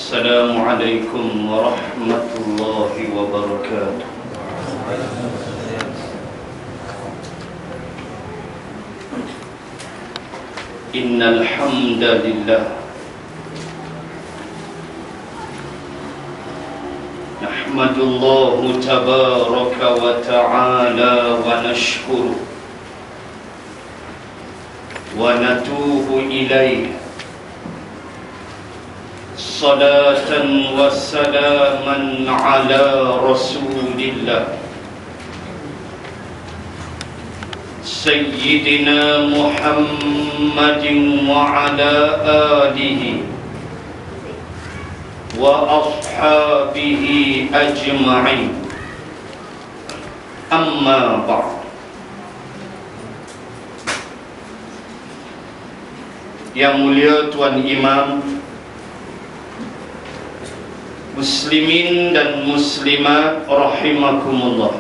Assalamualaikum warahmatullahi wabarakatuh. Innal hamdalillah nahmadullahu tabaraka wa ta'ala wa nashkuru wa natubu ilayhi salatan wa salaman ala rasulillah Sayyidina Muhammadin wa ala alihi wa ashabihi ajma'in. Amma ba'd. Yang mulia Tuan Imam, muslimin dan muslimat rahimakumullah.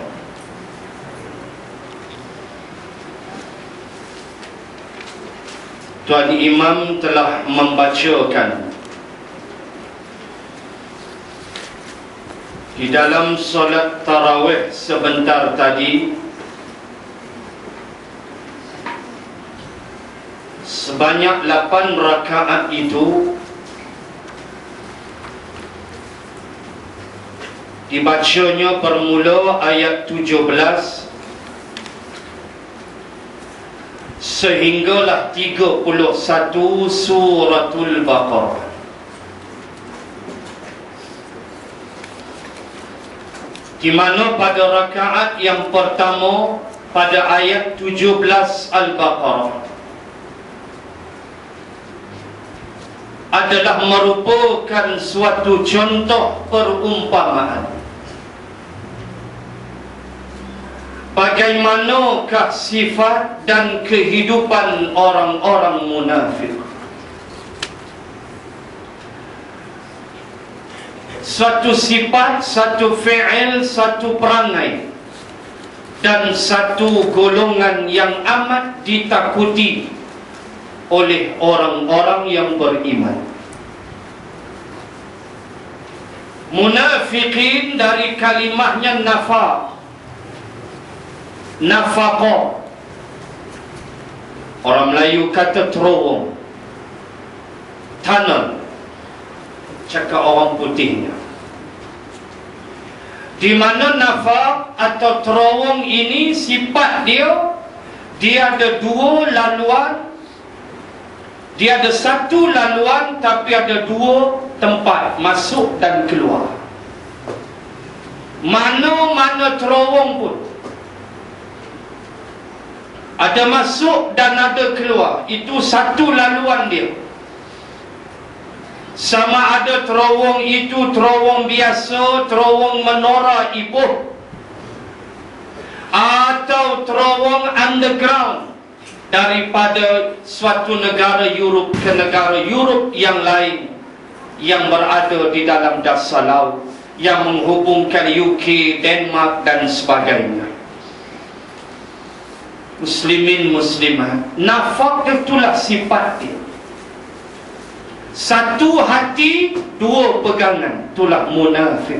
Tuan Imam telah membacakan di dalam solat tarawih sebentar tadi sebanyak 8 rakaat itu dibacanya bermula ayat 17 sehinggalah 31 suratul Baqarah. Di mana pada rakaat yang pertama pada ayat 17 Al-Baqarah adalah merupakan suatu contoh perumpamaan bagaimanakah sifat dan kehidupan orang-orang munafik. Satu sifat, satu fi'il, satu perangai dan satu golongan yang amat ditakuti oleh orang-orang yang beriman. Munafikin dari kalimahnya nafaqah. Orang Melayu kata terowong, tunnel, cakap orang putihnya. Di mana nafaq atau terowong ini sifat dia ada dua laluan. Dia ada satu laluan tapi ada dua tempat masuk dan keluar. Mana-mana terowong pun ada masuk dan ada keluar. Itu satu laluan dia. Sama ada terowong itu terowong biasa, terowong menora ibuh, atau terowong underground daripada suatu negara Europe ke negara Europe yang lain yang berada di dalam dasar laut yang menghubungkan UK, Denmark dan sebagainya. Muslimin muslimat, nafaq itulah sifat dia. Satu hati, dua pegangan, itulah munafik.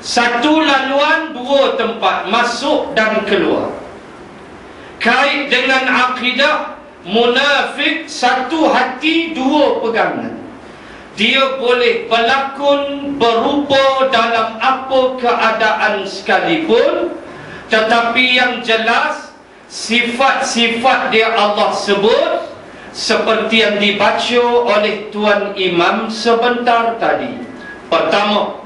Satu laluan, dua tempat masuk dan keluar. Kait dengan akidah, munafik satu hati, dua pegangan. Dia boleh berlakon, berupa dalam apa keadaan sekalipun, tetapi yang jelas sifat-sifat dia Allah sebut seperti yang dibaca oleh Tuan Imam sebentar tadi. Pertama,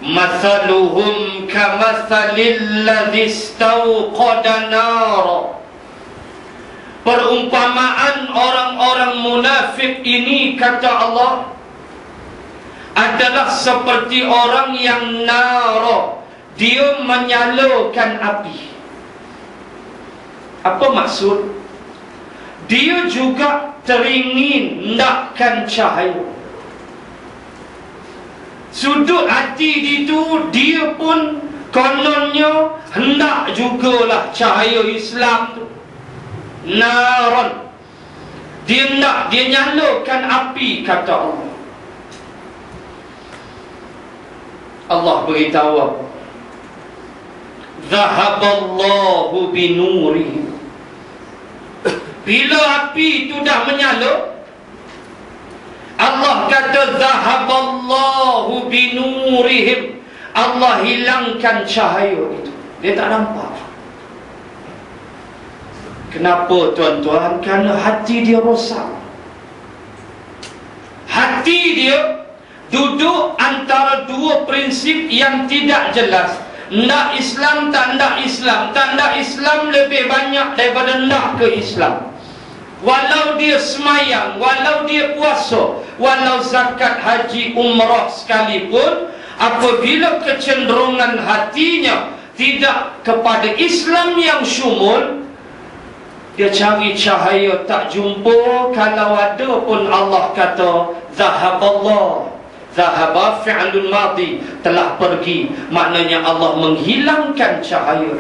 mathaluhum kamathalil ladzi istawqada nara. Perumpamaan orang-orang munafik ini, kata Allah, adalah seperti orang yang nara, dia menyalakan api. Apa maksud? Dia juga teringin nakkan cahaya. Sudut hati itu dia pun kononnya hendak jugalah cahaya Islam tu. Naron. Dia nak, dia nyalakan api, kata Allah. Allah beritahu apa? Zahaballahu binurihim. Bila api itu dah menyala, Allah kata zahaballahu binurihim. Allah hilangkan cahaya itu. Dia tak nampak. Kenapa tuan-tuan? Kerana hati dia rosak. Hati dia duduk antara dua prinsip yang tidak jelas. Nak Islam, tak nak Islam. Tak nak Islam lebih banyak daripada nak ke Islam. Walau dia semayang, walau dia puasa, walau zakat, haji, umrah sekalipun, apabila kecenderungan hatinya tidak kepada Islam yang syumul, dia cari cahaya tak jumpa. Kalau ada pun Allah kata zahaballah. Zahaba fi'lun madi, telah pergi. Maknanya Allah menghilangkan cahaya.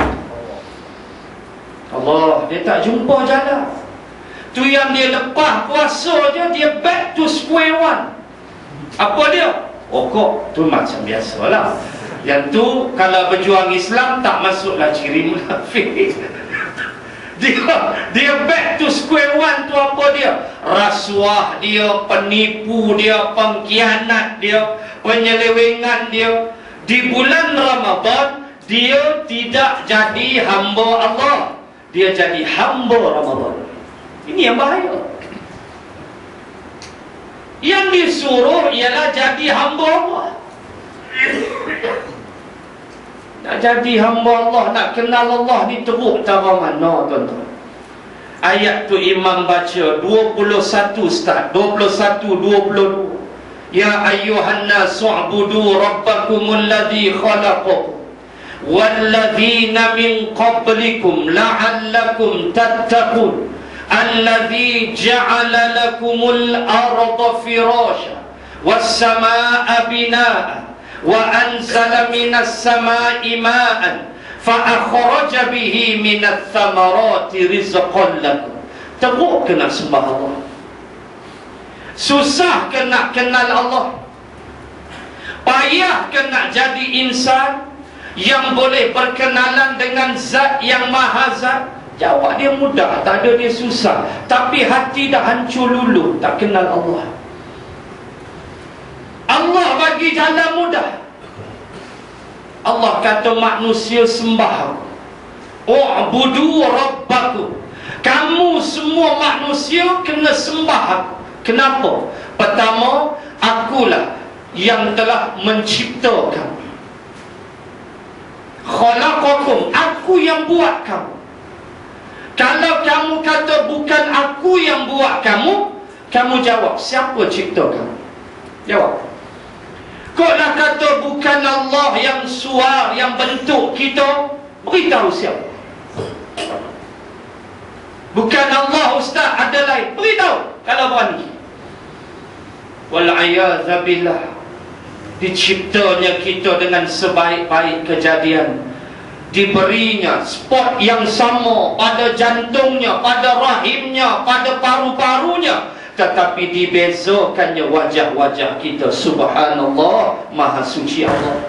Allah, dia tak jumpa jalan. Tu yang dia lepas puasa je, dia back to square one. Apa dia? Rokok. Tu macam biasalah. Yang tu kalau berjuang Islam tak masuklah ciri munafik. Dia back to square one. Tu apa dia? Rasuah dia, penipu dia, pengkhianat dia, penyelewengan dia. Di bulan Ramadan dia tidak jadi hamba Allah, dia jadi hamba Ramadan. Ini yang bahaya. Yang disuruh ialah jadi hamba Allah. Nak jadi hamba Allah, nak kenal Allah ni teruk cara mana, tuan-tuan? Ayat tu Imam baca 21 start, 21, 22. Ya ayyuhan nasu ubudu rabbakumul ladzi khalaqakum walladzina min qablikum la'allakum tattaqun alladzi ja'ala lakumul arda firasha was samaa'a binaa'a wa anzala minas samaa'i ma'an fa akhraja bihi minats thamarati rizqan lakum. Teruk kena sembah Allah, susah kena kenal Allah, payah kena jadi insan yang boleh berkenalan dengan zat yang maha zat. Jawab dia mudah, tak ada dia susah. Tapi hati dah hancur lulu, tak kenal Allah. Allah bagi jalan mudah. Allah kata manusia sembah, u'budu rabbakum. Kamu semua manusia kena sembah aku. Kenapa? Pertama, akulah yang telah menciptakan. Khalaqakum, aku yang buat kamu. Kalau kamu kata bukan aku yang buat kamu, kamu jawab, siapa cipta kamu? Jawab. Kau nak kata bukan Allah yang suar, yang bentuk kita, beritahu siapa? Bukan Allah ustaz, ada lain, beritahu kalau berani. Wal'ayazabillah. Diciptanya kita dengan sebaik-baik kejadian, diberinya spot yang sama pada jantungnya, pada rahimnya, pada paru-parunya, tetapi dibezakannya wajah-wajah kita. Subhanallah, maha suci Allah.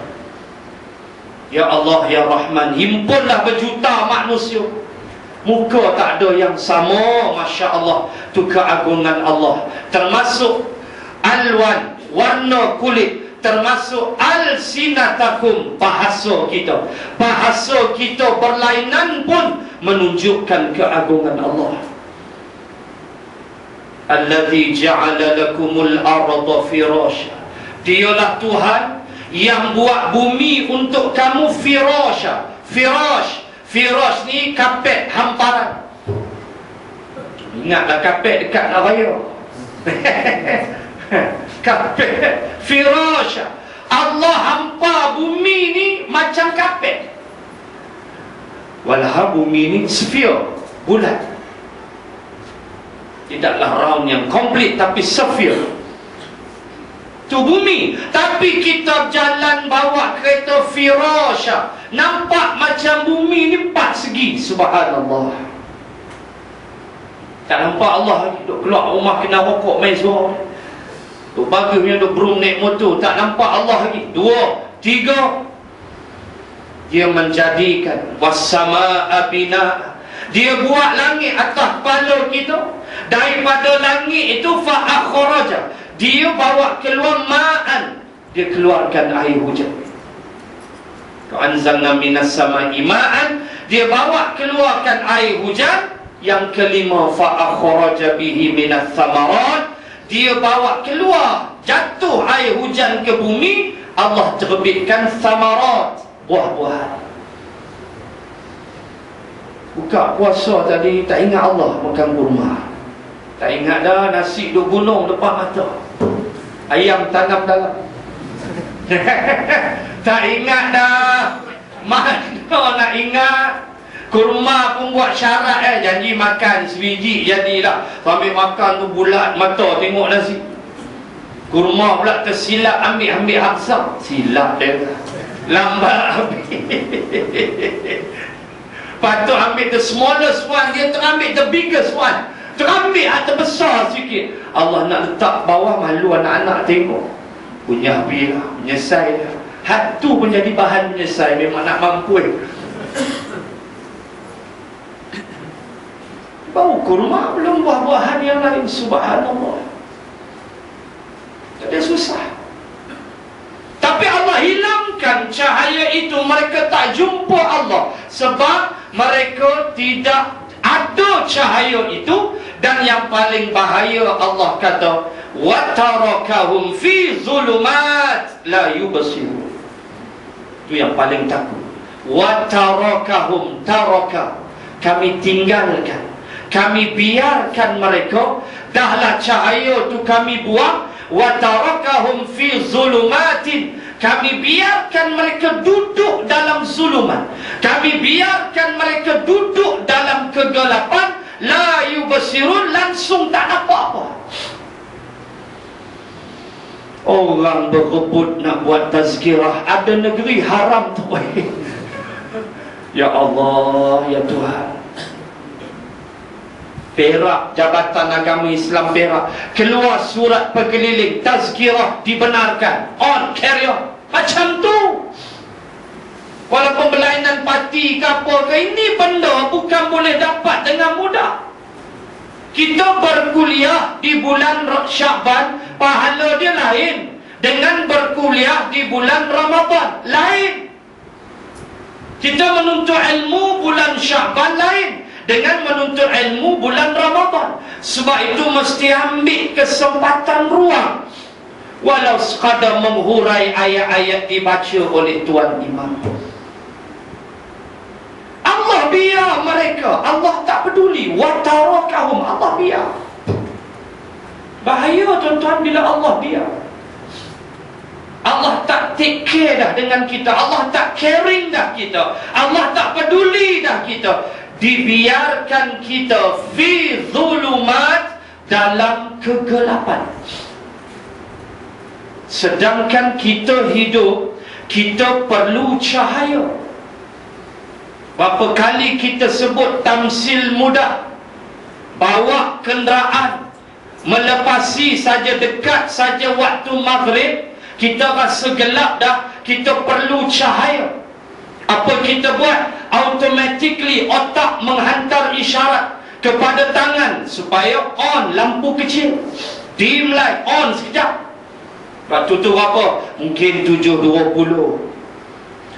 Ya Allah, Ya Rahman, himpunlah berjuta manusia, muka tak ada yang sama. Masya Allah, tu keagungan Allah. Termasuk alwan, warna kulit, termasuk al-sinatakum, bahasa kita. Bahasa kita berlainan pun menunjukkan keagungan Allah. Alladzi ja'ala lakumul arda firasha. Dialah Tuhan yang buat bumi untuk kamu firasha. Firash ni kapet hamparan. Ingatlah kapet dekat nak raya. Kapet firasha. Allah hampa bumi ni macam kapet. Walau bumi ni sphere, bulat, tidaklah round yang komplit, tapi sphere. Tu bumi. Tapi kita jalan bawa kereta firasha, nampak macam bumi ni 4 segi. Subhanallah. Tak nampak Allah lagi. Duk keluar rumah kena rokok main suara. Duk bagus punya duk berum naik motor. Tak nampak Allah lagi. 2, 3. Dia menjadikan wassama'a bina. Dia buat langit atas kepala kita. Daripada langit itu fa'akhraja. Dia bawa keluar ma'an. Dia keluarkan air hujan. Anzalna minas sama'i ma'an. Dia bawa keluarkan air hujan. Yang kelima, fa'akhraja bihi minas samarat. Dia bawa keluar, jatuh air hujan ke bumi. Allah terbitkan samarat, buah-buahan. Buka puasa tadi, tak ingat Allah makan kurma. Tak ingat dah nasi duk gunung depan mata. Ayam tanam dalam. Tak ingat dah. Mana nak ingat. Kurma pun buat syarat janji makan sebiji jadilah. Sambil makan tu bulat mata tengok nasi. Kurma pula tersilap ambil haksa. Silap dia. Lambat habis. Patut ambil the smallest one, dia terambil the biggest one. Terambil terbesar sikit. Allah nak letak bawah, malu anak-anak tengok. Punya habislah, menyesai dah. Hatu pun jadi bahan menyesai. Memang nak mampu. Bau kurma, belum buah-buahan yang lain. Subhanallah. Jadi susah. Tapi Allah hilangkan cahaya itu. Mereka tak jumpa Allah. Sebab mereka tidak ada cahaya itu. Dan yang paling bahaya Allah kata, وَتَرَكَهُمْ فِي ظُلُمَاتٍ لَا يُبْصِرُونَ. Itu yang paling takut. وَتَرَكَهُمْ taraka. Kami tinggalkan, kami biarkan mereka. Dahlah cahaya tu kami buang. وَتَرَكَهُمْ فِي ظُلُمَاتٍ. Kami biarkan mereka duduk dalam zulumat. Kami biarkan mereka duduk dalam kegelapan. La yubsirun, langsung tak nampak apa. Orang berebut nak buat tazkirah. Ada negeri haram tu. Ya Allah, ya Tuhan. Perak, Jabatan Agama Islam Perak keluar surat berkeliling, tazkirah dibenarkan. On, carry on. Macam tu. Walaupun berlainan parti ke apa ke, ini benda bukan boleh dapat dengan mudah. Kita berkuliah di bulan Sya'ban, pahala dia lain dengan berkuliah di bulan Ramadan, lain. Kita menuntut ilmu bulan Sya'ban lain dengan menuntut ilmu bulan Ramadan. Sebab itu mesti ambil kesempatan ruang. Walau sekadar menghurai ayat-ayat dibaca oleh Tuan Imam. Allah biar mereka. Allah tak peduli. Watarakahum. Allah biar. Bahaya tuan-tuan bila Allah biar. Allah tak take care dah dengan kita. Allah tak caring dah kita. Allah tak peduli dah kita. Dibiarkan kita fi zulumat, dalam kegelapan. Sedangkan kita hidup, kita perlu cahaya. Berapa kali kita sebut tamsil mudah. Bawa kenderaan, melepasi saja, dekat saja waktu maghrib, kita rasa gelap dah. Kita perlu cahaya. Apa kita buat? Automatically otak menghantar isyarat kepada tangan supaya on lampu kecil, dim light, on sekejap. Waktu tu apa? Mungkin 7.20.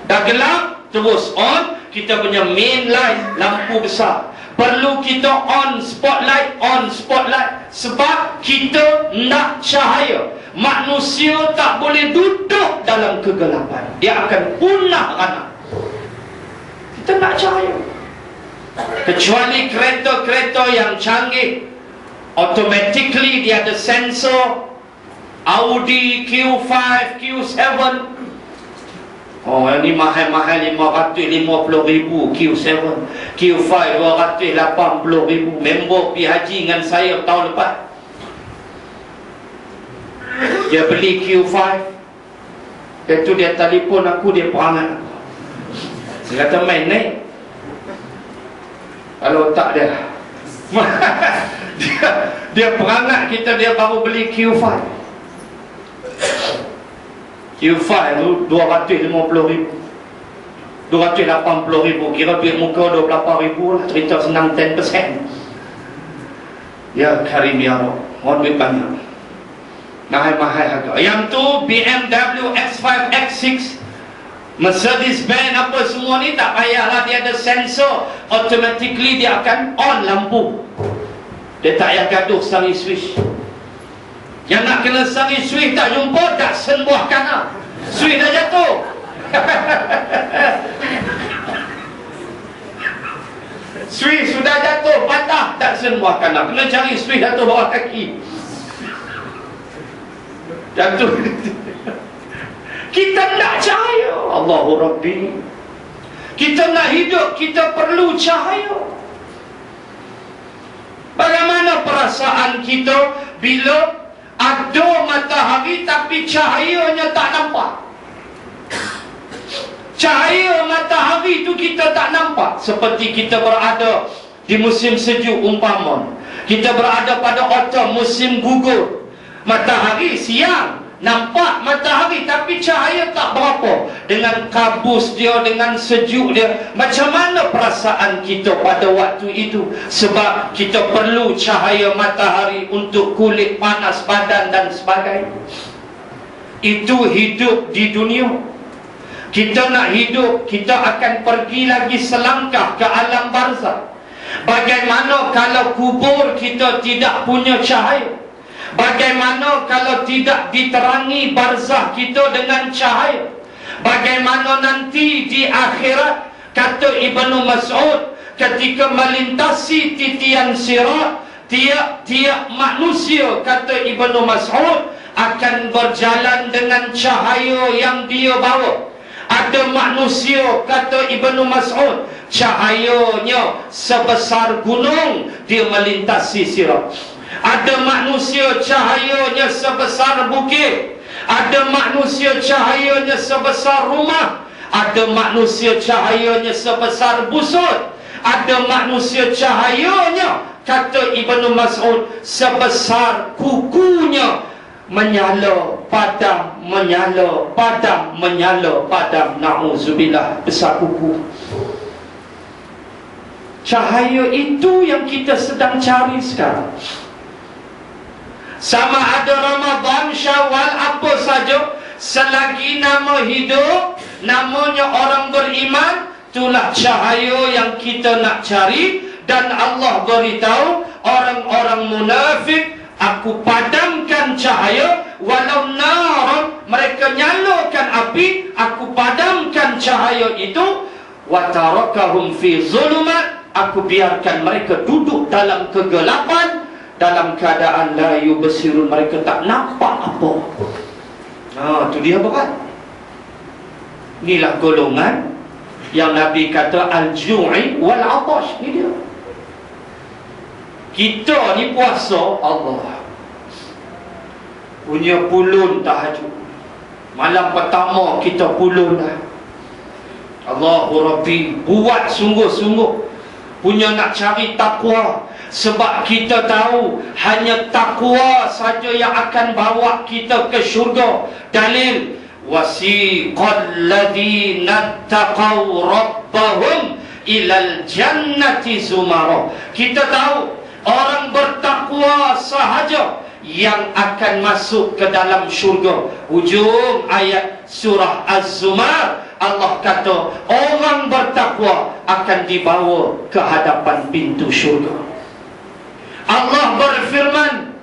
Dah gelap, terus on. Kita punya main light, lampu besar. Perlu kita on spotlight, on spotlight. Sebab kita nak cahaya. Manusia tak boleh duduk dalam kegelapan. Dia akan punah anak. Kita nak cahaya. Kecuali kereta-kereta yang canggih, automatically dia ada sensor. Audi Q5, Q7. Oh, ini mahal-mahal, 550,000 Q7. Q5 280,000. Member pergi haji dengan saya tahun lepas. Dia beli Q5. Lepas tu dia telefon aku, dia perangat aku. Saya kata main naik. Kalau tak dia dia perangat kita, dia baru beli Q5. Q5 tu 250,000, 280,000. Kira duit muka 28,000 lah. Cerita senang 10%. Ya Karim ya Allah, orang duit banyak, mahal-mahal harga. Yang tu BMW X5, X6, Mercedes-Benz apa semua ni tak payahlah, dia ada sensor, automatically dia akan on lampu. Dia tak payah gaduh sari switch. Yang nak kena sari switch tak jumpa, tak senbuah kanan, switch dah jatuh. Switch sudah jatuh, patah, tak senbuah kanan, kena cari switch jatuh bawah kaki, jatuh. Kita nak cahaya, Allahu Rabbi. Kita nak hidup, kita perlu cahaya. Bagaimana perasaan kita bila ada matahari tapi cahayanya tak nampak? Cahaya matahari itu kita tak nampak. Seperti kita berada di musim sejuk umpama, kita berada pada autumn, musim gugur. Matahari siang nampak matahari tapi cahaya tak berapa. Dengan kabus dia, dengan sejuk dia, macam mana perasaan kita pada waktu itu? Sebab kita perlu cahaya matahari untuk kulit panas badan dan sebagainya. Itu hidup di dunia. Kita nak hidup, kita akan pergi lagi selangkah ke alam barzakh. Bagaimana kalau kubur kita tidak punya cahaya? Bagaimana kalau tidak diterangi barzakh kita dengan cahaya? Bagaimana nanti di akhirat? Kata Ibnu Mas'ud, ketika melintasi titian sirat, tiap-tiap manusia, kata Ibnu Mas'ud, akan berjalan dengan cahaya yang dia bawa. Ada manusia, kata Ibnu Mas'ud, cahayanya sebesar gunung, dia melintasi sirat. Ada manusia cahayanya sebesar bukit. Ada manusia cahayanya sebesar rumah. Ada manusia cahayanya sebesar busur. Ada manusia cahayanya, kata Ibnu Mas'ud, sebesar kukunya, menyala, padam, menyala, padam, menyala, padam. Na'udzubillah, besar kuku. Cahaya itu yang kita sedang cari sekarang. Sama ada Ramadan, Syawal, apa saja, selagi nama hidup, namanya orang beriman, itulah cahaya yang kita nak cari. Dan Allah beritahu orang-orang munafik, aku padamkan cahaya, walau naran, mereka nyalakan api, aku padamkan cahaya itu, wa tarakahum fi zulumat, aku biarkan mereka duduk dalam kegelapan, dalam keadaan la yubsirun, mereka tak nampak apa. Itu dia berat. Inilah golongan yang Nabi kata al-ju'i wal-'atash. Ini dia. Kita ni puasa, Allah punya pulun tahajud. Malam pertama kita pulun dah. Allahu Rabbi, buat sungguh-sungguh, punya nak cari takwa. Sebab kita tahu hanya takwa saja yang akan bawa kita ke syurga. Dalil, wasiqal ladzina taqaw rabbahum ilal jannati zumara. Kita tahu orang bertakwa sahaja yang akan masuk ke dalam syurga. Hujung ayat surah Az-Zumar, Allah kata orang bertakwa akan dibawa ke hadapan pintu syurga. Allah berfirman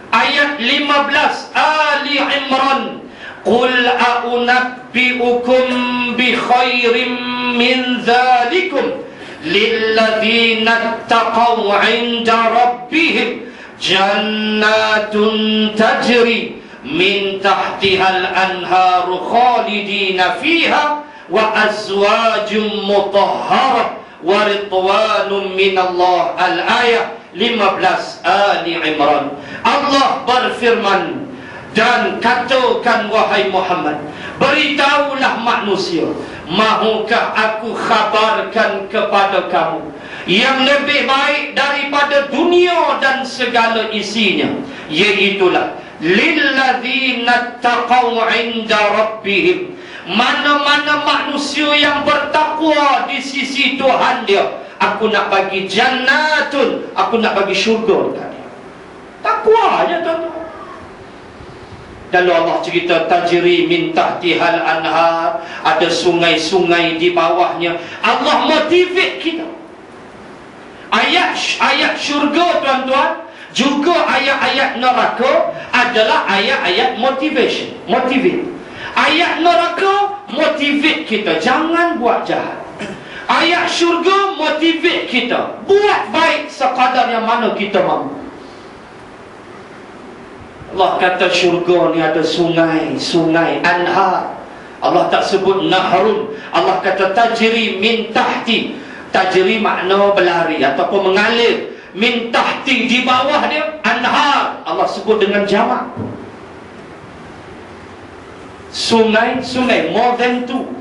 ayat 15 Ali Imran, qul a'unabbi'ukum bi khairin min dzalikum lilladzina taqaw 'inda rabbihim jannatun tajri min tahtihal anharu khalidina fiha wa azwajum mutahharah wa ridwanun minallah. Al-ayah 15 Ali Imran. Allah berfirman, dan katakan wahai Muhammad, beritahulah manusia, mahukah aku khabarkan kepada kamu yang lebih baik daripada dunia dan segala isinya, iaitulah lilladzina taqaw 'inda rabbihim, mana-mana manusia yang bertakwa di sisi Tuhan dia, aku nak bagi jannatun, aku nak bagi syurga dekat dia. Takwa aja tuan-tuan. Lalu Allah cerita tajri min tahtihal anhar, ada sungai-sungai di bawahnya. Allah motivate kita. Ayat-ayat syurga tuan-tuan, juga ayat-ayat neraka adalah ayat-ayat motivation, motivate. Ayat neraka motivate kita jangan buat jahat. Ayat syurga motivate kita buat baik sekadar yang mana kita mampu. Allah kata syurga ni ada sungai, sungai, anhar. Allah tak sebut nahrun. Allah kata tajri min tahti. Tajri makna berlari ataupun mengalir. Min tahti, di bawah dia anhar. Allah sebut dengan jamak. Sungai, sungai, more than two.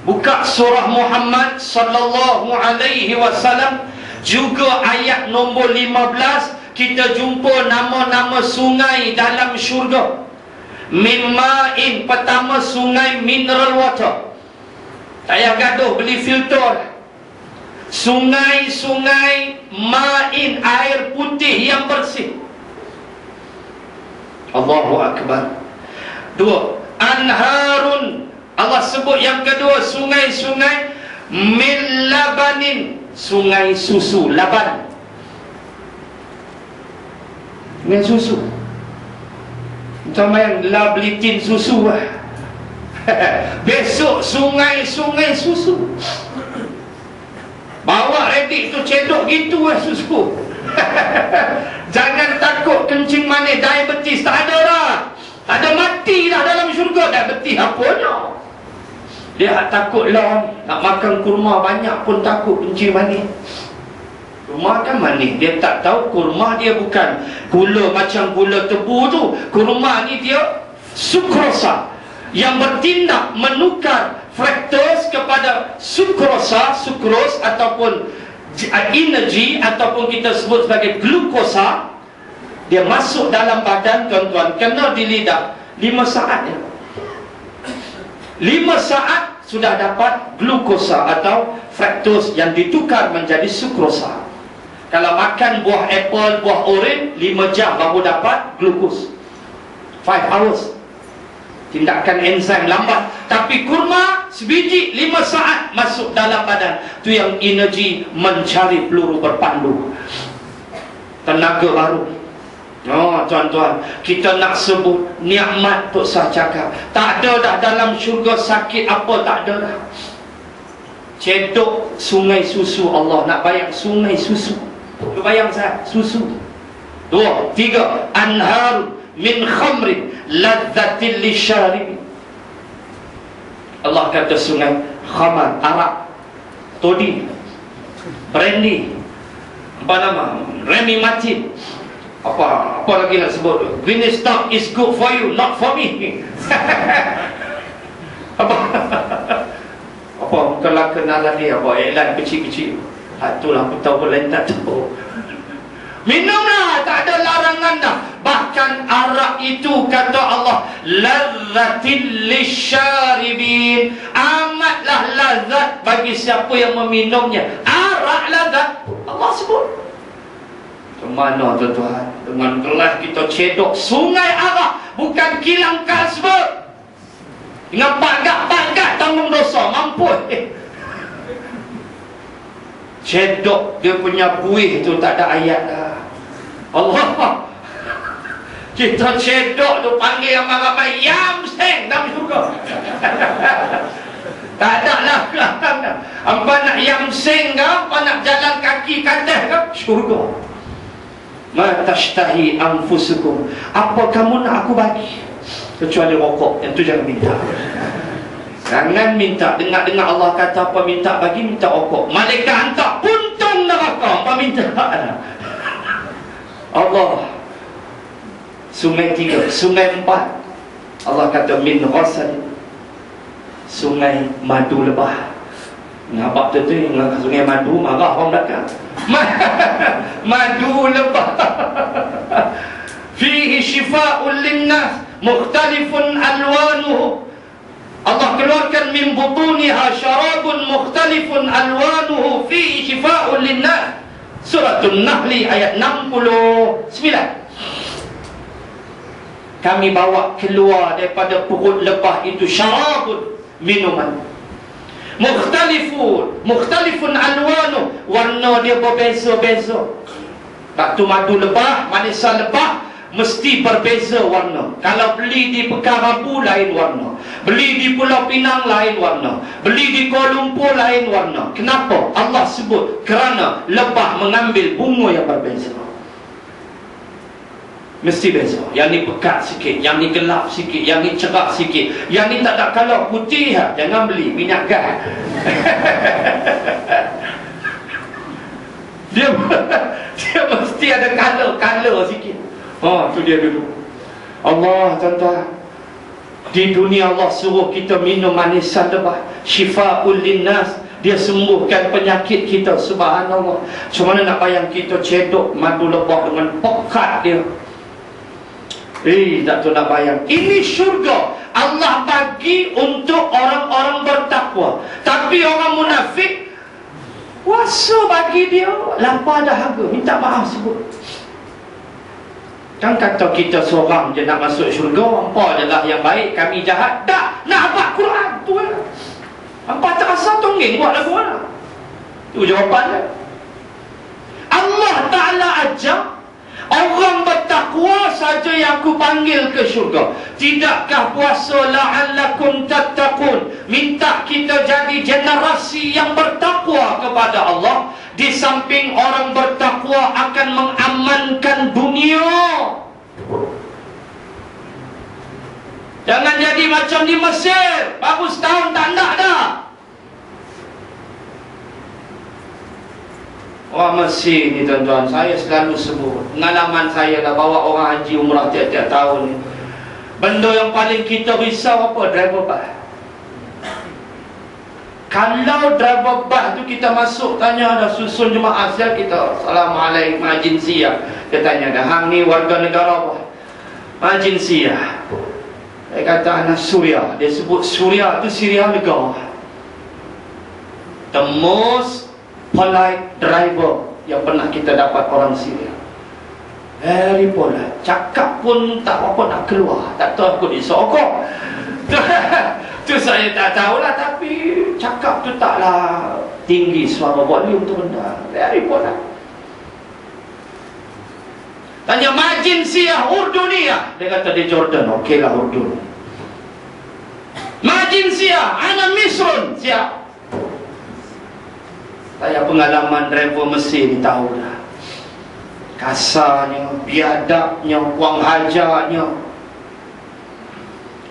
Buka surah Muhammad sallallahu alaihi wasallam, juga ayat nombor 15, kita jumpa nama-nama sungai dalam syurga. Min ma'in, pertama sungai mineral water. Tak payah gaduh beli filter. Sungai-sungai ma'in, air putih yang bersih. Allahu Akbar. Dua, anharun. Allah sebut yang kedua, sungai-sungai min labanin, sungai susu, laban. Dengan susu. Sama yang lah beli tin susu lah. Besok sungai-sungai susu. Bawa redik tu cedok gitu lah susu. Jangan takut kencing manis, diabetes, tak ada lah. Tak ada, mati dah dalam syurga. Diabetes apanya? Dia takut lah, nak makan kurma banyak pun takut kencing manis. Kurma kan manis, dia tak tahu kurma dia bukan gula macam gula tebu tu. Kurma ni dia sukrosa yang bertindak menukar fructose kepada sukrosa, sukros ataupun energy ataupun kita sebut sebagai glukosa. Dia masuk dalam badan tuan-tuan, kena di lidah 5 saat ya. 5 saat sudah dapat glukosa atau fructose yang ditukar menjadi sukrosa. Kalau makan buah apple, buah oren, 5 jam baru dapat glukos. 5 hours. Tindakan enzim lambat. Tapi kurma sebiji 5 saat masuk dalam badan. Itu yang energi mencari peluru berpandu. Tenaga baru. Oh tuan-tuan, kita nak sebut nikmat Tok Sah cakap. Tak ada dah dalam syurga sakit apa, tak ada dah. Cedok sungai susu, Allah nak bayang sungai susu. Tu bayang saya, susu. 2, 3, anhar min khamrin ladzatil lisyarib. Allah kata sungai khamar, arak, toddy, brandy, apa nama, Remy Martin, apa lagi nak sebut, Guinness Stout is good for you, not for me. apa kalau kenalan dia, apa iklan kecil-kecil. Itulah aku tahu, boleh tak tahu. Minumlah, tak ada larangan dah. Bahkan arak itu kata Allah lazzatil lisyaribin, amatlah lazat bagi siapa yang meminumnya. Arak lazat, Allah sebut. Kemana tuan-tuan? Dengan gelas kita cedok sungai arak, bukan kilang Carlsberg. Dengan pagat-pagat tanggung dosa, mampu. Cedok dia punya buih tu tak ada ayat dah. Allah, kita cedok tu panggil yang ramai yam seng dalam syurga. Tak ada lah belakang dah. Apa nak yam seng ke? Apa nak jalan kaki kadah ke? Syurga. Ma tashtahi anfusukum, apa kamu nak aku bagi kecuali rokok, yang tu jangan minta. Jangan minta. Dengar-dengar Allah kata apa minta bagi, minta rokok. Malaikat hantar puntung neraka, apa minta Allah. Sungai 3, sungai 4, Allah kata min rasad, sungai madu lebah. Nampak tu dengan sungai madu, marah orang belakang. Madu lebah. Fihi shifa'un linnas mukhtalifun alwanuhu. Allah keluarkan min butuniha syarabun mukhtalifun alwanuhu fihi shifa'un linnas. Suratul Nahli ayat 69. Kami bawa keluar daripada perut lebah itu syarabun, minuman. Mukhtalifun alwanu, warna dia berbeza-beza. Batu madu lebah, manisan lebah mesti berbeza warna. Kalau beli di Pekarabu lain warna, beli di Pulau Pinang lain warna, beli di Kuala Lumpur lain warna. Kenapa? Allah sebut kerana lebah mengambil bunga yang berbeza. Mesti beza. Yang ni pekat sikit, yang ni gelap sikit, yang ni cerah sikit, yang ni tak ada kalau putih, jangan beli minyak gas. dia mesti ada color sikit. Tu dia dulu. Allah tuan-tuan, di dunia Allah suruh kita minum manisan lebah, syifa'ul linnas. Dia sembuhkan penyakit kita, subhanallah. Macam mana nak bayang kita cedok madu lebah dengan pekat dia. Tak tahu nak bayang. Ini syurga Allah bagi untuk orang-orang bertakwa. Tapi orang munafik, puasa bagi dia lapar dahaga, minta maaf sebut. Kan kata kita seorang je nak masuk syurga, hampa je lah yang baik, kami jahat. Tak, nak abad Quran tu lah. Hampa terasa tonggeng buat lagu mana? Itu jawapannya. Allah Ta'ala ajar orang bertakwa saja yang aku panggil ke syurga. Tidakkah puasa la'allakum tattaqun, minta kita jadi generasi yang bertakwa kepada Allah. Di samping orang bertakwa akan mengamankan dunia. Jangan jadi macam di Mesir, baru setahun tak nak dah. Orang Mesir ni tuan-tuan, saya selalu sebut, pengalaman saya dah bawa orang haji umrah tiap-tiap tahun ni. Benda yang paling kita risau apa? Driver bus. Kalau driver bus tu kita masuk, tanya dah susun jemaah siap kita, Assalamualaikum Majin Sia. Dia tanya dah, hang ni warga negara apa? Majin Sia. Dia kata anak Suria. Dia sebut Suria tu Syria negara. The most polite driver yang pernah kita dapat orang Syria. Very polite. Cakap pun tak apa nak keluar. Tak tahu aku disokong. Tu saya tak tahulah, tapi cakap tu taklah tinggi, suara volume tu rendah. Very polite. Tanya Majin Siyah Urduniyah. Dia kata di Jordan. Okeylah Urdun. Majin Siyah ana Misrun. Siap. Saya pengalaman driver Mesir ni tahu dah. Kasarnya, biadabnya, wang hajarnya.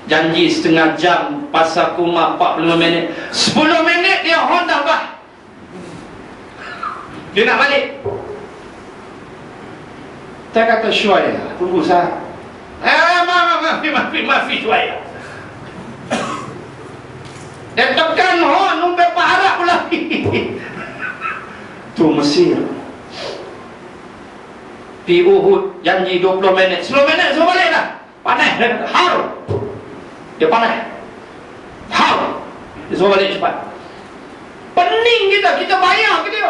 Janji setengah jam, pasal kuma 45 minit. 10 minit dia Honda bah. Dia nak balik. Saya kata Syuaya, tunggu saya. Maafi Syuaya. Dia tekan hon, numpe parak pula. Tu Mesir. Pi Uhud janji 20 minit. 10 minit suruh balik dah. Panas dia kata, haru. Dia panas. Haru. Dia suruh balik cepat. Pening kita bayar ke dia.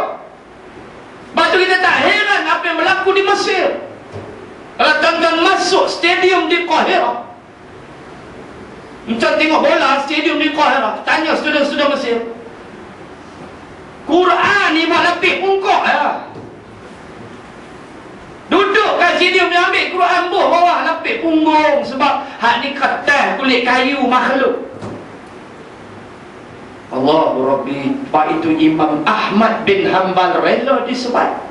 Lepas tu kita tak heran apa yang berlaku di Mesir. Kalau tuan-tuan masuk stadium di Qahirah, macam tengok bola stadium di Qahirah, tanya student-student Mesir, Quran ni buat lepih pungkok ya. Duduk kat stadium dia ambil Quran bawah lepih punggung. Sebab hak ni kertas kulit kayu makhluk. Allahu Rabbi. Pak itu Imam Ahmad bin Hanbal rela disebat.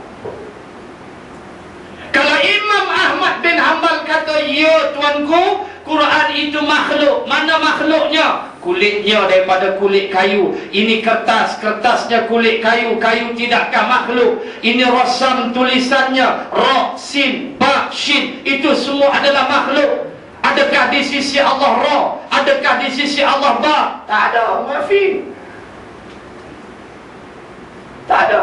Kalau Imam Ahmad bin Hanbal kata, ya tuanku, Quran itu makhluk. Mana makhluknya? Kulitnya daripada kulit kayu. Ini kertas, kertasnya kulit kayu. Kayu tidakkah makhluk? Ini rasam tulisannya, ra, sin, ba, shin. Itu semua adalah makhluk. Adakah di sisi Allah ra? Adakah di sisi Allah ba? Tak ada, maafi. Tak ada.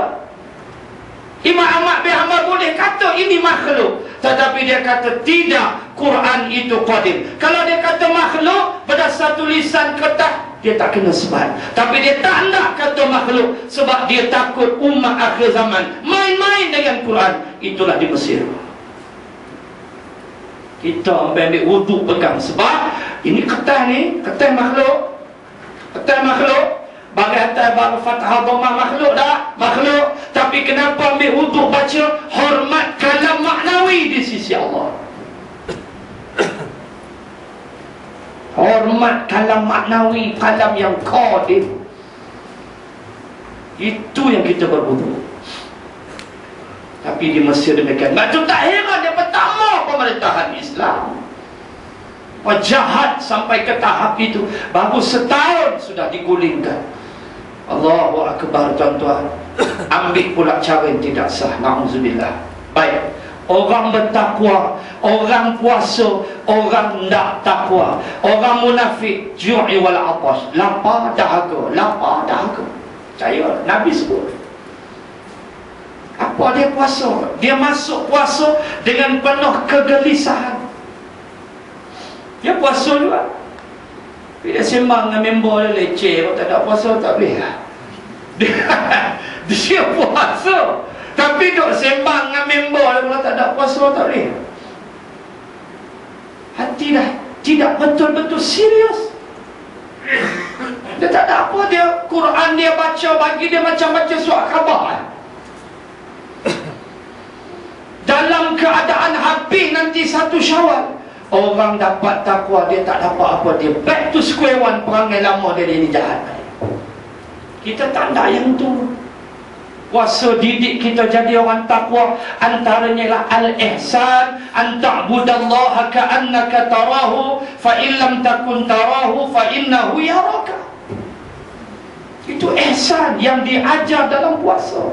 Imam Ahmad bin Hanbal boleh kata ini makhluk, tetapi dia kata tidak, Quran itu qadim. Kalau dia kata makhluk berdasar tulisan kertas, dia tak kena sebat. Tapi dia tak nak kata makhluk, sebab dia takut umat akhir zaman main-main dengan Quran. Itulah di Mesir. Kita ambil wuduk pegang, sebab ini kertas ni, kertas makhluk. Kertas makhluk. Bagi atas bagi fathah dhammah makhluk dah, makhluk. Tapi kenapa ambil wuduk baca? Hormat kalam maknawi di sisi Allah. Hormat kalam maknawi, kalam yang qadim. Itu yang kita berwuduk. Tapi di Mesir demikian. Itu tak heran, dia pertama pemerintahan Islam. Jahat sampai ke tahap itu. Baru setahun sudah digulingkan. Allahu Akbar, tuan-tuan. Ambil pula cara yang tidak sah. Na'udzubillah. Baik. Orang bertakwa, orang puasa, orang tidak takwa, orang munafik, ju'i wal atas, lapar dahaga, lapar dahaga. Percaya, Nabi sebut. Apa dia puasa? Dia masuk puasa dengan penuh kegelisahan. Dia puasa juga. Dia sembang dengan member dia leceh. Kalau tak ada puasa tak boleh lah. Dia puasa, tapi duk sembang dengan member dia. Kalau tak ada puasa tak boleh. Hati dah tidak betul-betul serius. Dia tak ada apa. Dia Quran dia baca, bagi dia macam baca surat khabar. Dalam keadaan habis nanti 1 Syawal, orang dapat takwa, dia tak dapat apa. Dia back to square one. Perangai lama dia ni jahat. Kita tak ada yang tu. Puasa didik kita jadi orang takwa. Antaranya lah al-ihsan, an ta'budallaha ka'annaka tarahu, fa illam takun tarahu fa innahu yaraka. Itu ihsan yang diajar dalam puasa,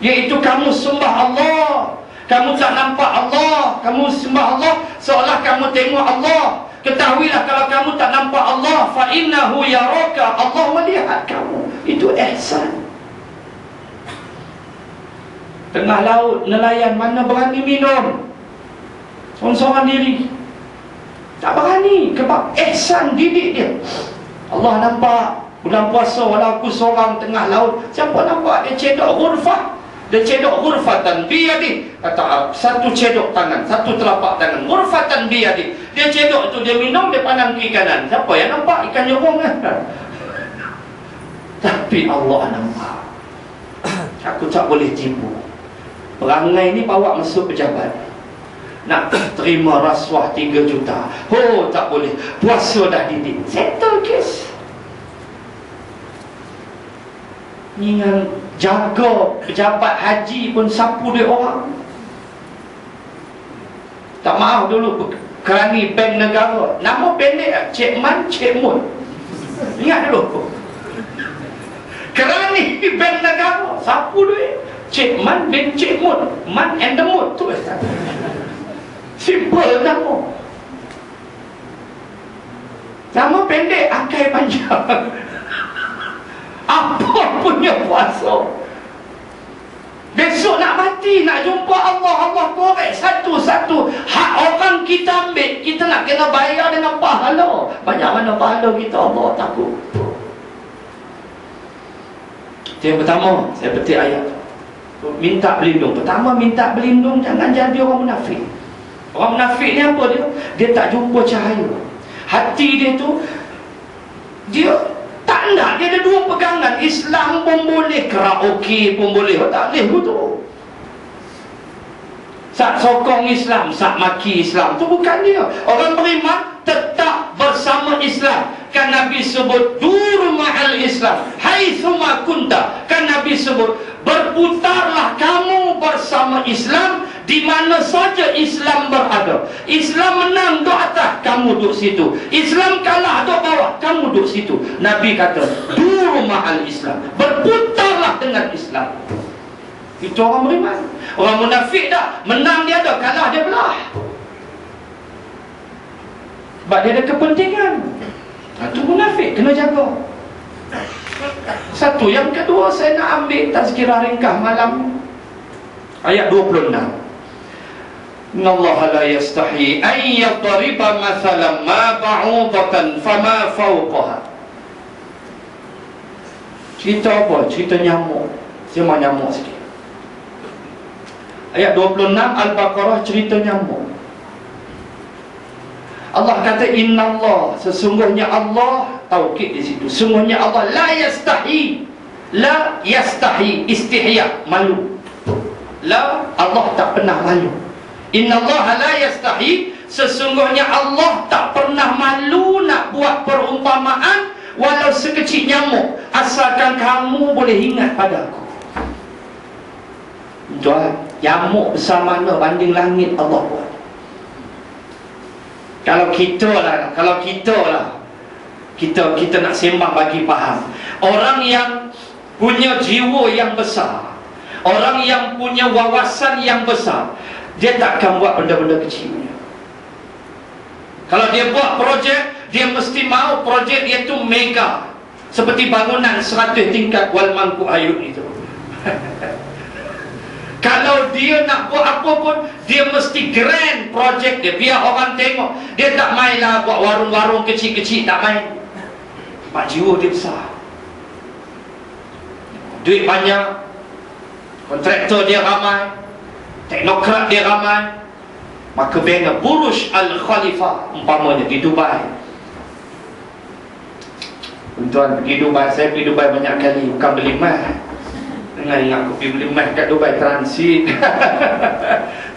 iaitu kamu sembah Allah. Kamu tak nampak Allah, kamu sembah Allah seolah kamu tengok Allah. Ketahuilah kalau kamu tak nampak Allah, fa innahu yaraka, Allah melihat kamu. Itu ihsan. Tengah laut nelayan, mana berani minum seorang-seorang diri? Tak berani. Sebab ihsan didik dia. Allah nampak bulan puasa walau aku seorang tengah laut. Siapa nampak? Dia cedok ghurfah. Dia cedok ghurfatan biyadi. Kata satu cedok tangan, satu telapak tangan, ghurfatan biyadi. Dia cedok tu, dia minum, dia pandang kiri kanan. Siapa yang nampak? Ikan nyurung kan? Tapi Allah nampak. Aku tak boleh tipu. Perangai ni bawa masuk pejabat, nak terima rasuah 3 juta. Oh, tak boleh. Puasa dah didik, settle case. Ni yang jaga pejabat haji pun sapu dia orang. Tak maaf dulu kerani bank negara, nama pendek Cik Man, Cik Mun. Ingat dulu, kerani bank negara sapu duit Cik Man bin Cik Mun. Man and the Mun tu simple nama. Nama pendek, akai panjang. Apa punya puasa? Besok nak mati, nak jumpa Allah, Allah korek satu-satu. Hak orang kita ambil, kita nak kena bayar dengan pahala. Banyak mana pahala kita, Allah takut. Itu yang pertama, saya petik ayat. Minta berlindung. Pertama, minta berlindung, jangan jadi orang munafik. Orang munafik ni apa dia? Dia tak jumpa cahaya. Hati dia tu, dia tak nak. Dia ada 2 pegangan. Islam pun boleh, karaoke pun boleh. Tak boleh betul. Sak sokong Islam, sak maki Islam, tu bukan dia. Orang beriman tetap bersama Islam. Kan Nabi sebut dur ma'al Islam haitsuma kunta. Kan Nabi sebut berputarlah kamu bersama Islam di mana saja Islam berada. Islam menang duduk atas, kamu duduk situ. Islam kalah duduk bawah, kamu duduk situ. Nabi kata dur ma'al Islam, berputarlah dengan Islam. Itu orang beriman. Orang munafik dah, menang dia ada, kalah dia belah. Sebab dia ada kepentingan. Itu munafik, kena jaga. Satu. Yang kedua, saya nak ambil tazkirah ringkas malam. Ayat 26. Innallaha la yastahi an yadriba mathalan ma ba'udatan fama fawqaha. Cerita apa? Cerita nyamuk. Saya mau nyamuk sikit. Ayat 26 Al-Baqarah, cerita nyamuk. Allah kata innallah, sesungguhnya Allah, taukid di situ, sesungguhnya Allah la yastahi. La yastahi, istihya, malu. La, Allah tak pernah malu. Innallah la yastahi, sesungguhnya Allah tak pernah malu nak buat perumpamaan walau sekecil nyamuk, asalkan kamu boleh ingat padaku. Tuan, nyamuk besar mana banding langit Allah buat. Kalau kita nak sembang bagi faham. Orang yang punya jiwa yang besar, orang yang punya wawasan yang besar, dia takkan buat benda-benda kecil. Kalau dia buat projek, dia mesti mau projek dia tu mega, seperti bangunan 100 tingkat Wal Mangkuk Ayun itu. Kalau dia nak buat apa pun, dia mesti grand projek dia, biar orang tengok. Dia tak mainlah buat warung-warung kecil-kecil, tak main. Mak jiwa dia besar, duit banyak, kontraktor dia ramai, teknokrat dia ramai. Maka bina Burj Al Khalifa umpamanya di Dubai. Tuan pergi Dubai, saya pergi Dubai banyak kali, bukan beli mah. Ingat aku pergi beli mah kat Dubai transit.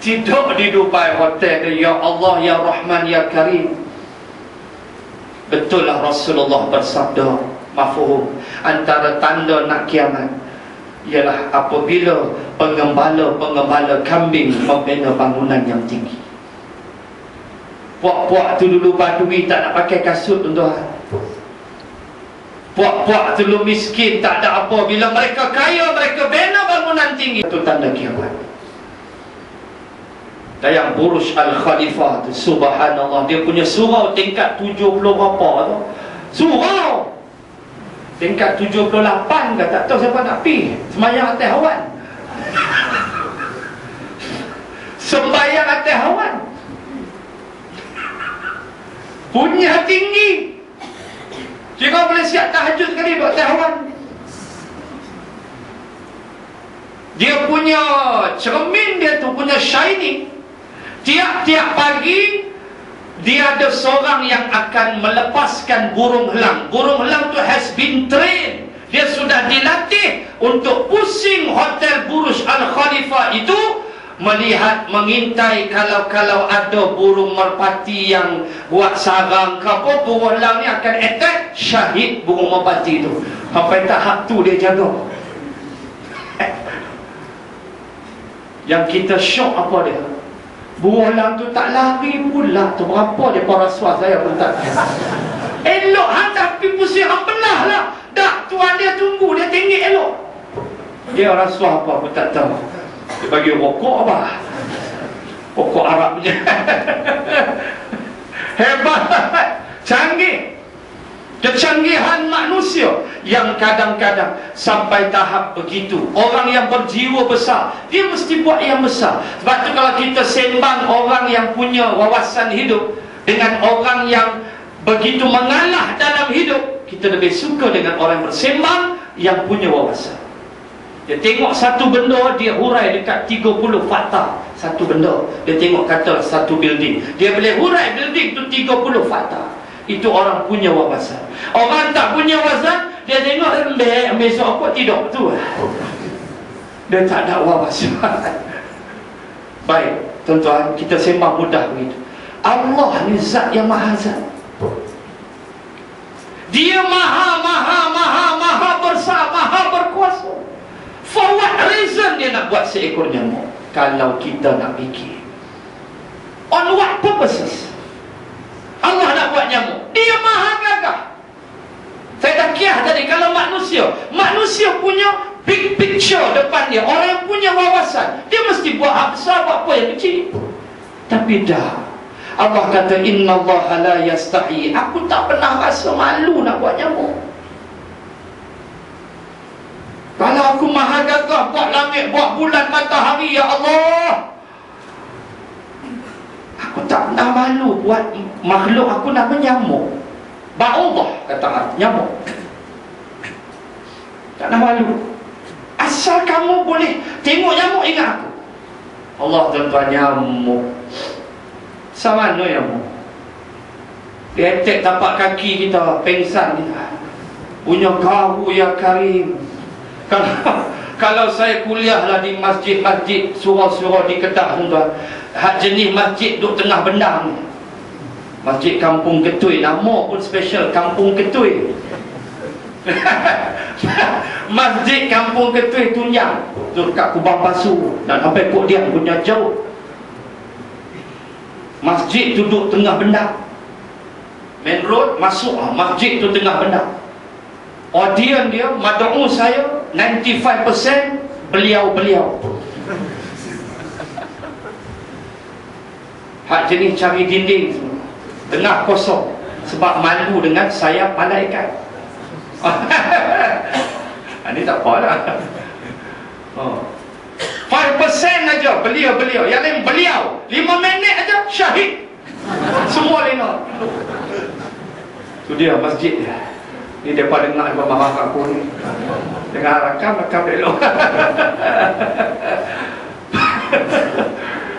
Tidur di Dubai hotel dia, ya Allah, ya Rahman, ya Karim. Betul lah Rasulullah bersabda, mafhum, antara tanda nak kiamat ialah apabila pengembala kambing membina bangunan yang tinggi. Puak-puak tu dulu badui, tak nak pakai kasut, tuan. Puak-puak tu dulu miskin, tak ada apa. Bila mereka kaya, mereka bina bangunan tinggi. Itu tanda kiamat. Dan yang Burj Al Khalifa tu, subhanallah, dia punya surau tingkat 70 berapa tu. Surau tingkat 78 ke, tak tahu siapa nak pergi sembahyang atas awan. Sembahyang atas awan, punya tinggi. Jika boleh siap tahajud sekali duduk atas awan. Dia punya cermin dia tu punya shining. Tiap-tiap pagi dia ada seorang yang akan melepaskan burung helang. Burung helang tu has been trained. Dia sudah dilatih untuk pusing hotel Burj Al Khalifa itu, melihat, mengintai kalau ada burung merpati yang buat sarang ke apa, burung helang ni akan attack, syahid burung merpati tu. Sampai tahap tu dia jaga. Yang kita syok apa dia? Burung helang tu tak lari pula tu. Berapa dia para rasuah saya pun tak. Elok hantar pergi pusing hang belah lah. Dak, tuan dia tunggu, dia tinggi elok. Dia rasuah apa pun tak tahu. Dia bagi rokok apa? Rokok Arab punya. Hebat, canggih. Kecanggihan manusia yang kadang-kadang sampai tahap begitu. Orang yang berjiwa besar, dia mesti buat yang besar. Sebab tu kalau kita sembang orang yang punya wawasan hidup dengan orang yang begitu mengalah dalam hidup, kita lebih suka dengan orang bersembang yang punya wawasan. Dia tengok satu benda, dia hurai dekat 30 fakta. Satu benda, dia tengok kata satu building, dia boleh hurai building tu 30 fakta. Itu orang punya wawasan. Orang tak punya wawasan, dia tengok besok apa tidur tu. Dia tak ada wawasan. Baik, tuan-tuan, kita sembang mudah begitu. Allah ni zat yang maha zat. Dia maha besar, maha berkuasa. For what reason dia nak buat seekor nyamuk? Kalau kita nak fikir, on what purposes Allah nak buat nyamuk? Dia maha gagah. Saya dah kiah tadi, kalau manusia punya big picture depan dia, orang yang punya wawasan, dia mesti buat hak besar, buat apa yang kecil. Tapi dah, Allah kata innallaha la yastahi, aku tak pernah rasa malu nak buat nyamuk. Aku maha gagah buat langit, buat bulan, matahari, ya Allah. Aku tak pernah malu buat makhluk aku nama nyamuk. Ba'udah kata Arab, nyamuk. Tak nak malu. Asal kamu boleh tengok nyamuk, ingat aku. Allah tuan-tuan, nyamuk. Sama mana nyamuk? Dia attack tapak kaki kita, pengsan kita. Punya kau ya Karim. Kalau saya kuliah lah di masjid-masjid, surau-surau di Kedah tuan-tuan, hak jenis masjid duduk tengah bendang ni. Masjid Kampung Ketui, nama pun special, Kampung Ketui. Masjid Kampung Ketui tunjang dekat Kubang Pasu dan sampai Kok Dian punya jauh. Masjid duduk tengah bendang, main road masuk, masjid tu tengah bendang. Audience dia, mad'u saya 95% beliau-beliau. Hak jenis cari dinding semua, tengah kosong sebab malu dengan sayap malaikat. Ini tak apa lah. 5% aja beliau-beliau, yang lain beliau 5 minit aja syahid. Semua lena. Tu dia masjid dia. Ni depa dengar depa marah aku ni. Dengar rakam elok.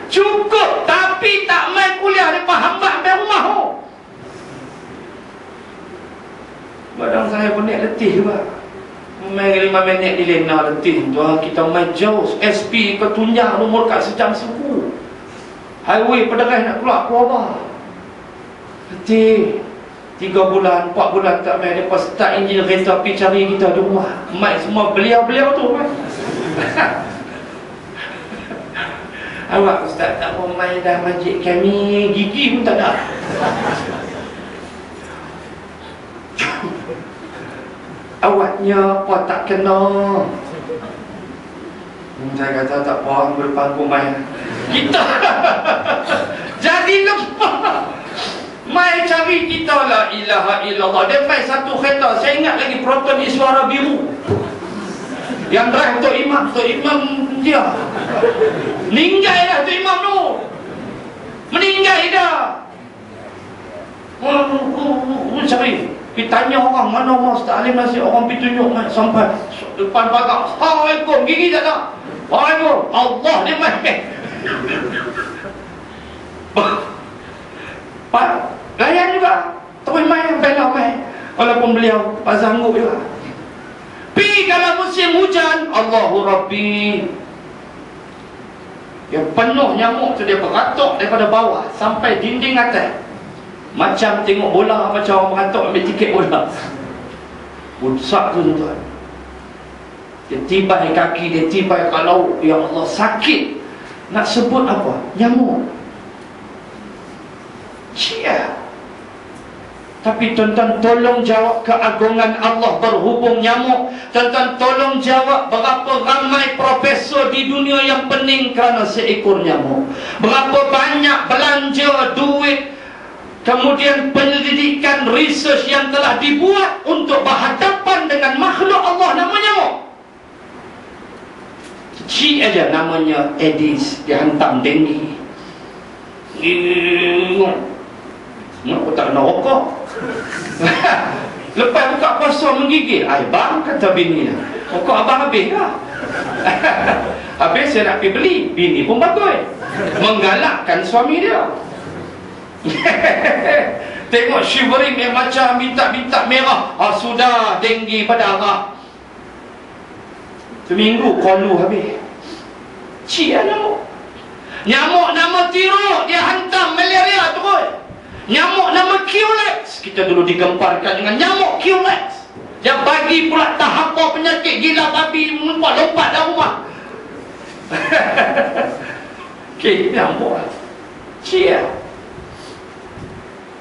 Cukup, tapi tak main kuliah depa hamba sampai rumah tu. Badan saya pun letih juga. Main 5 minit di lena letih. Tuan, kita main jauh. SP ke tunjang umur kat sejam suku. Highway pederas nak keluar apa? Letih. 3 bulan, 4 bulan tak main. Lepas start enjin kereta api cari kita di rumah. Mic semua beliau-beliau tu kan. Awak ustaz tak mau main dah masjid kami, gigi pun tak ada. Awaknya apa tak kena. Saya kata tak apa, berdepan pun main. Kita jadi lemah. Mai cari kita, la ilaha illallah. Dia main satu kereta. Saya ingat lagi Proton Iswara biru. Yang drive Tok Imam dia. Meninggal dah Tok Imam tu. Meninggal dah. Cari. Pergi tanya orang, mana orang Ustaz Alim nasi, orang pergi tunjuk sampai depan pagar. Assalamualaikum, gigi tak ada. Waalaikumsalam. Allah dia main. Layan juga. Terus main, bela main. Walaupun beliau sanggup juga. Pi kalau musim hujan, Allahu Rabbi, yang penuh nyamuk tu, dia beratuk daripada bawah sampai dinding atas. Macam tengok bola, macam orang beratuk ambil tiket bola. Busak tu tuan. Dia tibai kaki, dia tibai kat laut. Ya Allah, sakit. Nak sebut apa? Nyamuk. Cia. Tapi tuan-tuan tolong jawab keagungan Allah berhubung nyamuk. Tuan-tuan tolong jawab berapa ramai profesor di dunia yang pening kerana seekor nyamuk. Berapa banyak belanja duit, kemudian penyelidikan, research yang telah dibuat untuk berhadapan dengan makhluk Allah nama nyamuk. Kecil aja namanya Aedes, dihantam denggi. Aku tak nak rokok. Lepas buka puasa menggigil. Ay bang, kata bini, rokok abang habis ke? Habis saya nak pergi beli. Bini pun bagus, menggalakkan suami dia. Tengok shivering yang macam minta-minta merah. Sudah denggi berdarah. Seminggu kolu habis. Cik nyamuk. Nyamuk nama tiruk, dia hantam malaria terus. Nyamuk nama Culex, kita dulu digemparkan dengan nyamuk Culex. Dia bagi pula tahap penyakit gila babi, lompat dalam rumah. Okay, nyamuk. Cia.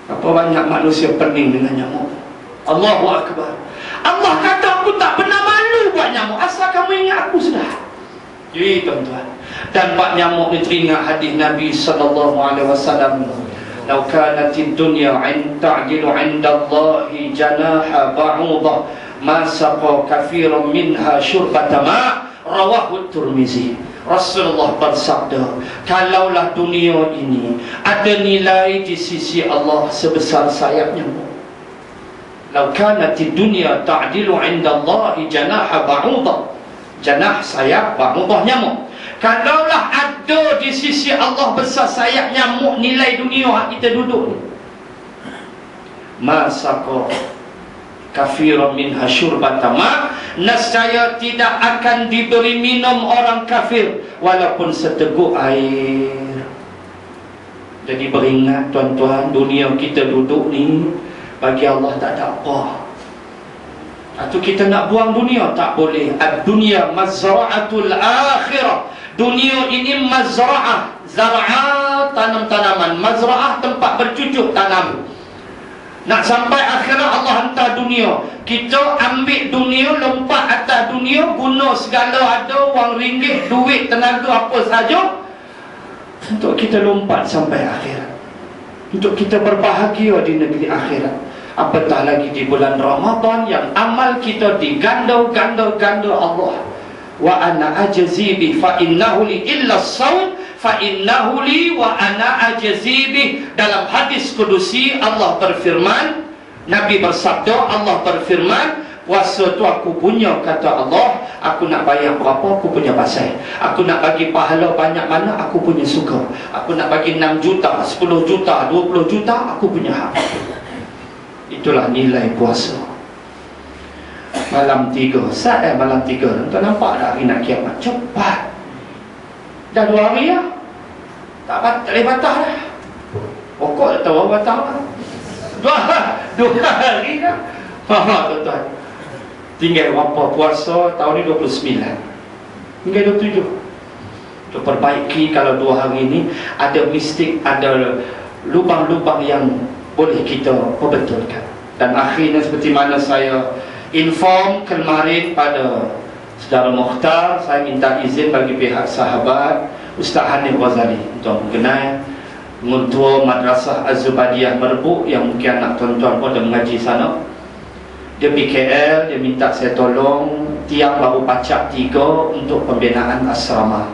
Apa banyak manusia pening dengan nyamuk. Allahu Akbar. Allah kata aku tak pernah malu buat nyamuk. Asal kamu ingat aku sudah. Jadi tuan-tuan, dan Pak nyamuk ni teringat hadis Nabi SAW. Lau kanatid dunya ta'dilu 'inda Allahi janaha ba'udah ma saqa kafiran minha syurbata ma, rawahu Tirmizi. Rasulullah bersabda, kalaulah dunia ini ada nilai di sisi Allah sebesar sayap nyamuk, lau kanatid dunya ta'dilu 'inda Allah janaha ba'udah, janah sayap ba'udah nyamuk. Kalaulah ada di sisi Allah besar sayap nyamuk nilai dunia kita duduk ni, ma saqa kafiran minha syurbata ma, nescaya tidak akan diberi minum orang kafir walaupun seteguk air. Jadi beringat tuan-tuan, dunia kita duduk ni bagi Allah tak ada apa. Atau kita nak buang dunia, tak boleh. Ad-dunya mazra'atul akhirah. Dunia ini mazra'ah, zar'ah tanam-tanaman, mazra'ah tempat bercucuk tanam. Nak sampai akhirat Allah hantar dunia, kita ambil dunia, lompat atas dunia, guna segala ada, wang ringgit, duit, tenaga, apa saja untuk kita lompat sampai akhirat, untuk kita berbahagia di negeri akhirat. Apatah lagi di bulan Ramadan yang amal kita diganda-ganda Allah. Wa ana ajzi bi fa innahu li illa as-saum fa innahu li wa ana ajzi bi. Dalam hadis kudusi Allah berfirman, Nabi bersabda, Allah berfirman, kuasa tu aku punya, kata Allah, aku nak bayar berapa aku punya pasal, aku nak bagi pahala banyak mana aku punya suka, aku nak bagi 6 juta, 10 juta, 20 juta, aku punya hak. Itulah nilai puasa. Malam 3, malam 3, tuan nampak dah hari nak kiamat cepat. Dah 2 hari lah, tak boleh batal dah. Pokok tak tahu batal lah. 2 hari dah. Tuan-tuan, tinggal berapa puasa tahun ni? 29, tinggal 27. Untuk perbaiki, kalau 2 hari ni ada mistik, ada lubang-lubang yang boleh kita perbetulkan. Dan akhirnya seperti mana saya inform kemarin pada Saudara Mukhtar, saya minta izin bagi pihak sahabat Ustaz Hanif Ghazali untuk mengenai Mentua Madrasah Az-Zubadiyah Merbuk, yang mungkin anak tuan-tuan pun ada mengaji sana. Dia pergi KL, dia minta saya tolong tiang baru pacak 3 untuk pembinaan asrama.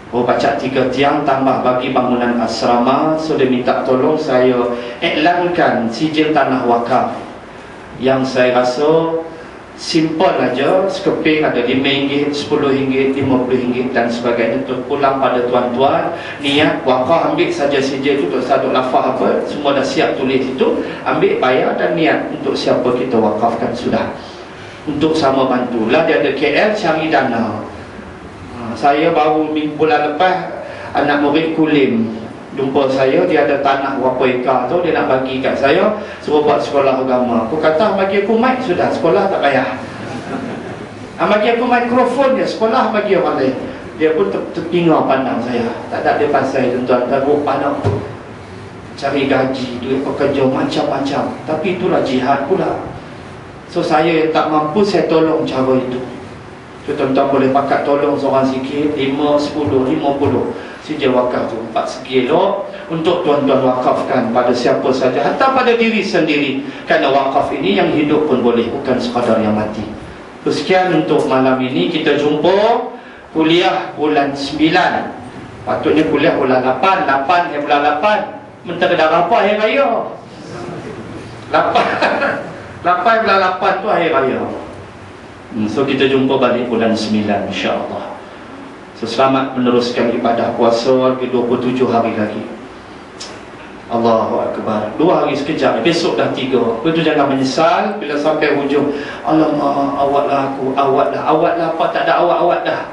Baru pacak 3 tiang tambah bagi bangunan asrama. So dia minta tolong saya iklankan sijil tanah wakaf yang saya rasa simple aja, sekeping ada RM5, RM10, RM50 dan sebagainya. Untuk pulang pada tuan-tuan, niat wakaf, ambil saja sijil itu, tak ada lafaz apa, semua dah siap tulis itu, ambil bayar dan niat untuk siapa kita wakafkan sudah, untuk sama bantulah. Dia ada KL cari dana. Saya baru bulan lepas anak murid Kulim jumpa saya, dia ada tanah berapa ekar tu, dia nak bagi kat saya, suruh buat sekolah agama. Aku kata, bagi aku mic sudah, sekolah tak payah. Bagi aku mikrofon dia, sekolah bagi orang lain. Dia pun terpinga pandang saya, tak ada dia pasal tuan-tuan, teruk pandang, cari gaji, duit pekerja macam-macam. Tapi itulah jihad pula. So saya yang tak mampu, saya tolong cara itu. So tuan-tuan boleh pakat tolong seorang sikit, 5, 10, 50 sijil wakaf tu, 4 segi elok, untuk tuan-tuan wakafkan pada siapa saja, hatta pada diri sendiri. Kerana wakaf ini yang hidup pun boleh, bukan sekadar yang mati. Sekian untuk malam ini. Kita jumpa kuliah bulan 9, patutnya kuliah bulan 8, 8 bulan 8 menterdah apa hari raya. 8 bulan 8 tu hari raya. So kita jumpa balik bulan 9 insya-Allah. So selamat meneruskan ibadah puasa ke 27 hari lagi. Allahu Akbar. 2 hari sekejap, besok dah 3. Itu jangan menyesal bila sampai hujung, alamak, awatlah aku, awatlah apa, tak ada awat dah.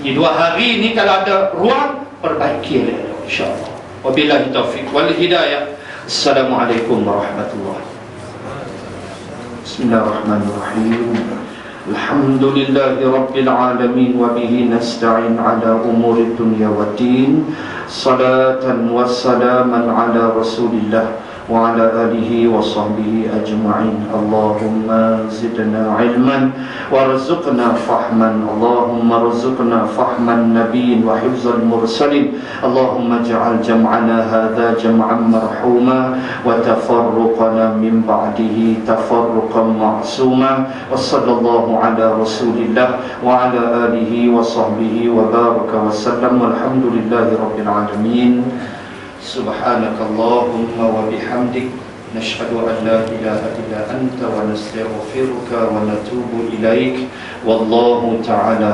Ini 2 hari ni kalau ada ruang, perbaiki insya-Allah. Wabillahi taufiq wal hidayah. Assalamualaikum warahmatullahi wabarakatuh. Bismillahirrahmanirrahim. Alhamdulillahi Rabbil Alamin. Wa bihi nasta'in ala umuri dunya wa din. Salatan wa salaman ala Rasulillah وعلى آله وصحبه أجمعين. اللهم زدنا علما وارزقنا فهما. اللهم ارزقنا فهم النبيين وحفظ المرسلين. اللهم اجعل جمعنا هذا جمعا مرحوما وتفرقنا من بعده تفرقا معصوما. وصلى الله على رسول الله وعلى آله وصحبه وبارك وسلم والحمد لله رب العالمين. سبحانك اللهم وبحمدك نشهد أن لا إله إلا أنت ونستغفرك ونتوب إليك والله تعالى